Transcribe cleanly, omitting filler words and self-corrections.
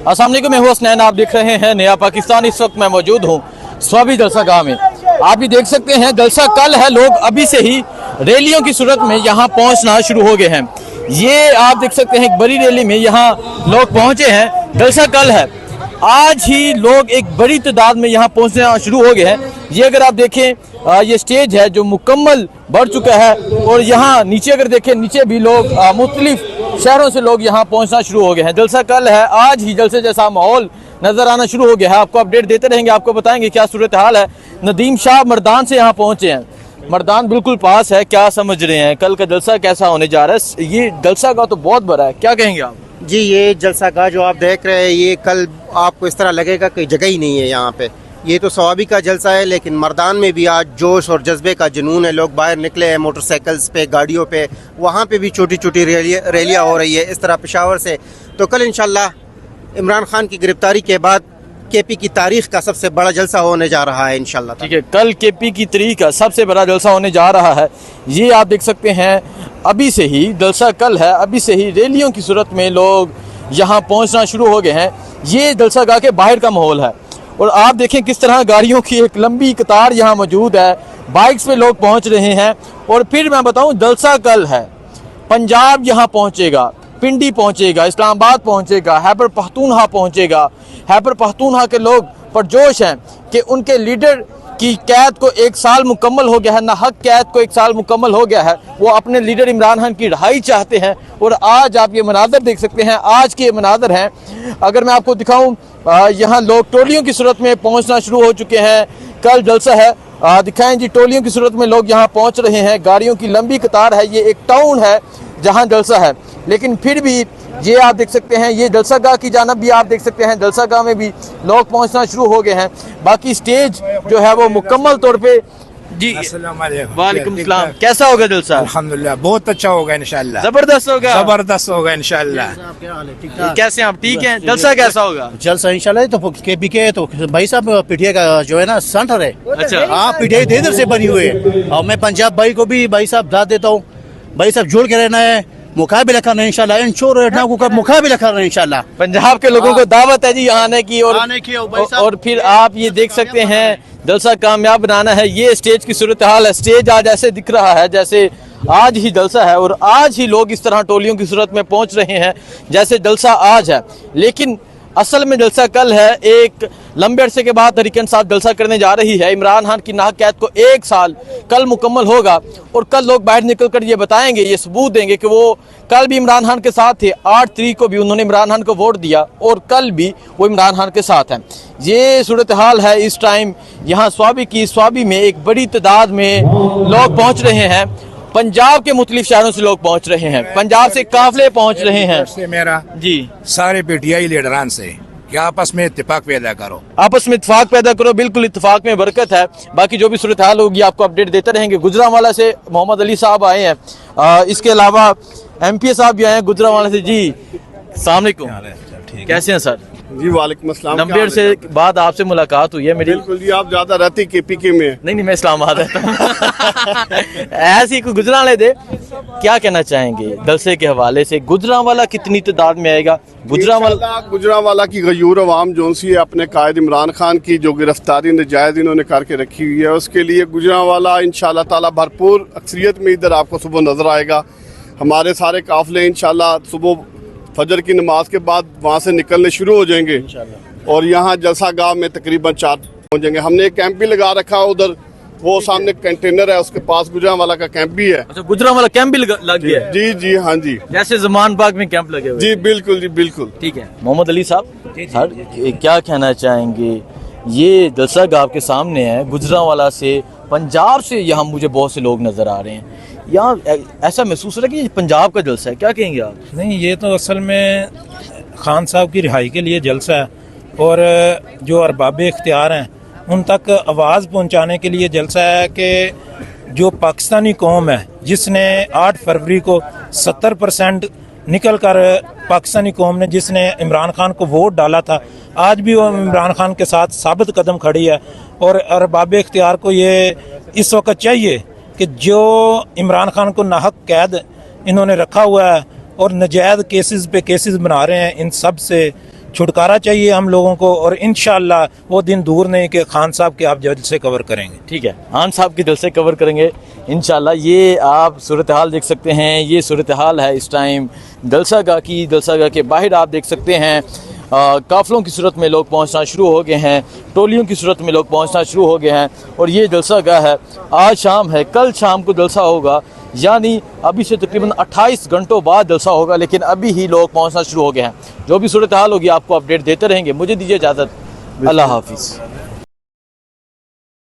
अस्सलाम वालेकुम, मैं हूं हसनैन, आप देख रहे हैं नया पाकिस्तान। इस वक्त मैं मौजूद हूं स्वाबी जलसा गाह में। आप भी देख सकते हैं जलसा कल है, लोग अभी से ही रैलियों की सूरत में यहां पहुंचना शुरू हो गए हैं। ये आप देख सकते हैं एक बड़ी रैली में यहां लोग पहुंचे हैं। जलसा कल है, आज ही लोग एक बड़ी तादाद में यहाँ पहुँचना शुरू हो गए हैं। ये अगर आप देखें ये स्टेज है जो मुकम्मल बढ़ चुका है, और यहाँ नीचे अगर देखें नीचे भी लोग मुख्तलिफ शहरों से लोग यहाँ पहुँचना शुरू हो गए हैं। जलसा कल है, आज ही जलसे जैसा माहौल नज़र आना शुरू हो गया है। आपको अपडेट देते रहेंगे, आपको बताएंगे क्या सूरत हाल है। नदीम शाह मर्दान से यहाँ पहुँचे हैं, मर्दान बिल्कुल पास है। क्या समझ रहे हैं कल का जलसा कैसा होने जा रहा है? ये जलसा का तो बहुत बड़ा है, क्या कहेंगे आप? जी, ये जलसा गाह जो आप देख रहे हैं, ये कल आपको इस तरह लगेगा कि जगह ही नहीं है यहाँ पे। ये तो स्वाबी का जलसा है, लेकिन मर्दान में भी आज जोश और जज्बे का जुनून है। लोग बाहर निकले हैं मोटरसाइकिल्स पे, गाड़ियों पे, वहाँ पे भी छोटी छोटी रैलियाँ हो रही है। इस तरह पेशावर से तो कल इंशाल्लाह इमरान खान की गिरफ्तारी के बाद केपी की तारीख का सबसे बड़ा जलसा होने जा रहा है इंशाल्लाह। ठीक है, कल केपी की तारीख का सबसे बड़ा जलसा होने जा रहा है। ये आप देख सकते हैं अभी से ही जलसा कल है, अभी से ही रैलियों की सूरत में लोग यहाँ पहुँचना शुरू हो गए हैं। ये जलसा गाह के बाहर का माहौल है, और आप देखें किस तरह गाड़ियों की एक लंबी कतार यहाँ मौजूद है। बाइक्स पे लोग पहुँच रहे हैं। और फिर मैं बताऊँ, जलसा कल है, पंजाब यहाँ पहुँचेगा, पिंडी पहुँचेगा, इस्लामाबाद पहुँचेगा, खैबर पख्तूनख्वा पहुँचेगा। खैबर पख्तूनख्वा के लोग परजोश हैं कि उनके लीडर की कैद को 1 साल मुकम्मल हो गया है, नाहक कैद को 1 साल मुकम्मल हो गया है। वो अपने लीडर इमरान खान की रिहाई चाहते हैं। और आज आप ये मनाज़र देख सकते हैं, आज के ये मनाज़र हैं। अगर मैं आपको दिखाऊं, यहाँ लोग टोलियों की सूरत में पहुँचना शुरू हो चुके हैं। कल जलसा है, दिखाएं जी, टोलियों की सूरत में लोग यहाँ पहुँच रहे हैं। गाड़ियों की लंबी कतार है। ये एक टाउन है जहाँ जलसा है, लेकिन फिर भी ये आप देख सकते हैं, ये जलसा गाह की जानब भी आप देख सकते हैं, जलसा गाह में भी लोग पहुंचना शुरू हो गए हैं। बाकी स्टेज जो है वो मुकम्मल तौर पे जी। वालेकुम सलाम, कैसा होगा जलसा? अल्हम्दुलिल्लाह बहुत अच्छा होगा इंशाल्लाह, जबरदस्त होगा, जबरदस्त होगा इंशाल्लाह। कैसे आप ठीक हैं? जलसा कैसा होगा? जलसा इंशाल्लाह तो केपी के तो भाई साहब पीटीआई का जो है ना सेंटर है। अच्छा, हाँ, पीटीआई इधर से बनी हुई है। और मैं पंजाब भाई को भी भाई साहब दाद देता हूँ, भाई साहब जोड़ के रहना है, मुकाबला करना है इंशाल्लाह, इन चोर को मुकाबला करना है इंशाल्लाह। पंजाब के लोगों को दावत है जी यहाँ आने की। और फिर आप ये देख सकते हैं जलसा कामयाब बनाना है। ये स्टेज की सूरत हाल है। स्टेज आज ऐसे दिख रहा है जैसे आज ही जलसा है, और आज ही लोग इस तरह टोलियों की सूरत में पहुंच रहे हैं जैसे जलसा आज है। लेकिन असल में जलसा कल है। एक लंबे अरसे के बाद तहरीक इंसाफ जलसा करने जा रही है। इमरान खान की नाहक कैद को 1 साल कल मुकम्मल होगा, और कल लोग बाहर निकल कर ये बताएंगे, ये सबूत देंगे कि वो कल भी इमरान खान के साथ थे। 8 तारीख को भी उन्होंने इमरान खान को वोट दिया, और कल भी वो इमरान खान के साथ हैं। ये सूरत हाल है इस टाइम यहाँ स्वाबी में एक बड़ी तादाद में लोग पहुँच रहे हैं। पंजाब के मुख्तलिफ शहरों से लोग पहुँच रहे हैं, पंजाब से काफिले पहुँच रहे हैं। से मेरा जी, सारे पीटीआई लीडरान से कि आपस में इत्तेफाक पैदा करो, आपस में इत्तेफाक पैदा करो। बिल्कुल इत्तेफाक में बरकत है। बाकी जो भी सूरत हाल होगी आपको अपडेट देते रहेंगे। गुजरांवाला से मोहम्मद अली साहब आए हैं, इसके अलावा एमपी साहब भी आए हैं गुजरांवाला से। जी अस्सलाम वालेकुम, कैसे हैं सर? जी वालेकुम अस्सलाम। लंबे अरसे बाद आपसे मुलाकात हुई है मेरी। बिल्कुल जी, आप ज्यादा रहते केपीके में। नहीं, मैं इस्लामाबाद रहता हूँ। ऐसे ही कोई गुजरांवाले दे, क्या कहना चाहेंगे जलसे के हवाले से? गुजरांवाला कितनी तादाद में आएगा? गुजरांवाला की गयूर अवाम जो सी है अपने कायद इमरान खान की जो गिरफ्तारी नजायज इन्होंने करके रखी हुई है, उसके लिए गुजरांवाला इंशाल्लाह ताला भरपूर अक्सरियत में इधर आपको सुबह नजर आएगा। हमारे सारे काफिले इंशाल्लाह सुबह फजर की नमाज के बाद वहाँ से निकलने शुरू हो जाएंगे, और यहाँ जलसा गाह में तकरीबन 4 पहुँचेंगे। हमने एक कैंप भी लगा रखा है उधर, वो सामने कंटेनर है उसके पास गुजरांवाला का कैंप भी है। अच्छा, गुजरांवाला कैंप भी लग गया है? जी जी हाँ जी, जैसे जमान बाग में कैंप लगे हुए। जी बिल्कुल जी बिल्कुल। ठीक है, मोहम्मद अली साहब सर क्या कहना चाहेंगे? ये जलसा गाह के सामने है, गुजरांवाला से, पंजाब से यहाँ मुझे बहुत से लोग नजर आ रहे हैं। यहाँ ऐसा महसूस हो रहा है कि ये पंजाब का जलसा है, क्या कहेंगे आप? नहीं, ये तो असल में खान साहब की रिहाई के लिए जलसा है, और जो अरबाब इख्तियार हैं उन तक आवाज़ पहुंचाने के लिए जलसा है कि जो पाकिस्तानी कौम है जिसने 8 फरवरी को 70% निकल कर पाकिस्तानी कौम ने जिसने इमरान खान को वोट डाला था, आज भी वो इमरान खान के साथ साबित कदम खड़ी है। और अरबाब इख्तियार को ये इस वक्त चाहिए कि जो इमरान खान को नाहक कैद इन्होंने रखा हुआ है और नजायज़ केसेस पे केसेस बना रहे हैं, इन सब से छुटकारा चाहिए हम लोगों को, और इंशाअल्लाह वो दिन दूर नहीं कि खान साहब के आप जलसे कवर करेंगे। ठीक है, खान साहब के जलसे कवर करेंगे इंशाल्लाह। ये आप सूरत हाल देख सकते हैं, ये सूरत हाल है इस टाइम जलसा गाह की। जलसा गाह के बाहर आप देख सकते हैं काफ़िलों की सूरत में लोग पहुंचना शुरू हो गए हैं, टोलियों की सूरत में लोग पहुंचना शुरू हो गए हैं। और ये जलसा गाह है, आज शाम है, कल शाम को जलसा होगा, यानी अभी से तकरीबन 28 घंटों बाद जलसा होगा, लेकिन अभी ही लोग पहुंचना शुरू हो गए हैं। जो भी सूरत हाल होगी आपको अपडेट देते रहेंगे। मुझे दीजिए इजाज़त, अल्लाह हाफिज़।